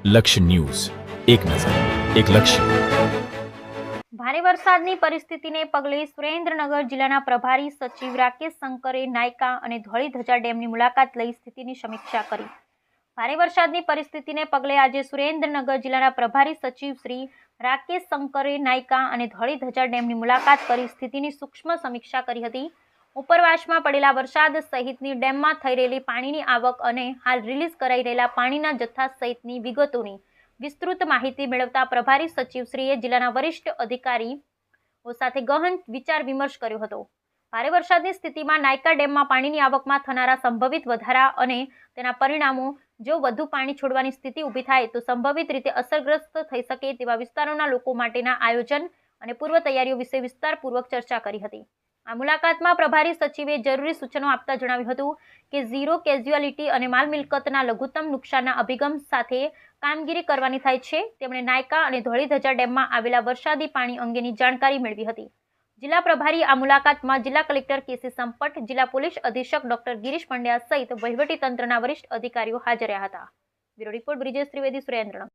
લક્ષ્ય ન્યૂઝ, એક નજર, એક લક્ષ્ય. ભારે વરસાદની પરિસ્થિતિને પગલે સુરેન્દ્રનગર જિલ્લાના પ્રભારી સચિવ રાકેશ શંકરે નાયકા અને ધોળીધજા ડેમની મુલાકાત લઈ સ્થિતિની સમીક્ષા કરી. ભારે વરસાદની પરિસ્થિતિને પગલે આજે સુરેન્દ્રનગર જિલ્લાના પ્રભારી સચિવ શ્રી રાકેશ શંકરે નાયકા અને ધોળીધજા ડેમની મુલાકાત કરી સ્થિતિની સૂક્ષ્મ સમીક્ષા કરી હતી. ઉપરવાસમાં પડેલા વરસાદ સહિતની ડેમમાં થઈ રહેલી પાણીની આવક અને હાલ રિલીઝ કરાઈ રહેલા પાણીના જથ્થા સહિતની વિગતોની વિસ્તૃત માહિતી મેળવતા પ્રભારી સચિવશ્રીએ જિલ્લાના વરિષ્ઠ અધિકારીઓ સાથે ગહન વિચાર વિમર્શ કર્યો હતો. ભારે વરસાદની સ્થિતિમાં નાયકા ડેમમાં પાણીની આવકમાં થનારા સંભવિત વધારા અને તેના પરિણામો, જો વધુ પાણી છોડવાની સ્થિતિ ઊભી થાય તો સંભવિત રીતે અસરગ્રસ્ત થઈ શકે તેવા વિસ્તારોના લોકો માટેના આયોજન અને પૂર્વ તૈયારીઓ વિશે વિસ્તારપૂર્વક ચર્ચા કરી હતી. આ મુલાકાતમાં પ્રભારી સચિવે જરૂરી સૂચનો આપતા જણાવ્યું હતું કે ઝીરો કેઝ્યુઆલિટી અને માલ મિલકતના લઘુત્તમ નુકસાનના અભિગમ સાથે કામગીરી કરવાની થાય છે. તેમણે નાયકા અને ધોળીધજા ડેમમાં આવેલા વરસાદી પાણી અંગેની જાણકારી મેળવી હતી. જિલ્લા પ્રભારી આ મુલાકાતમાં જિલ્લા કલેક્ટર કે.સી. સંપટ, જિલ્લા પોલીસ અધિક્ષક ડોક્ટર ગિરીશ પંડ્યા સહિત વહીવટીતંત્રના વરિષ્ઠ અધિકારીઓ હાજર રહ્યા હતા. Bureau report Brijesh Trivedi, Surendranagar.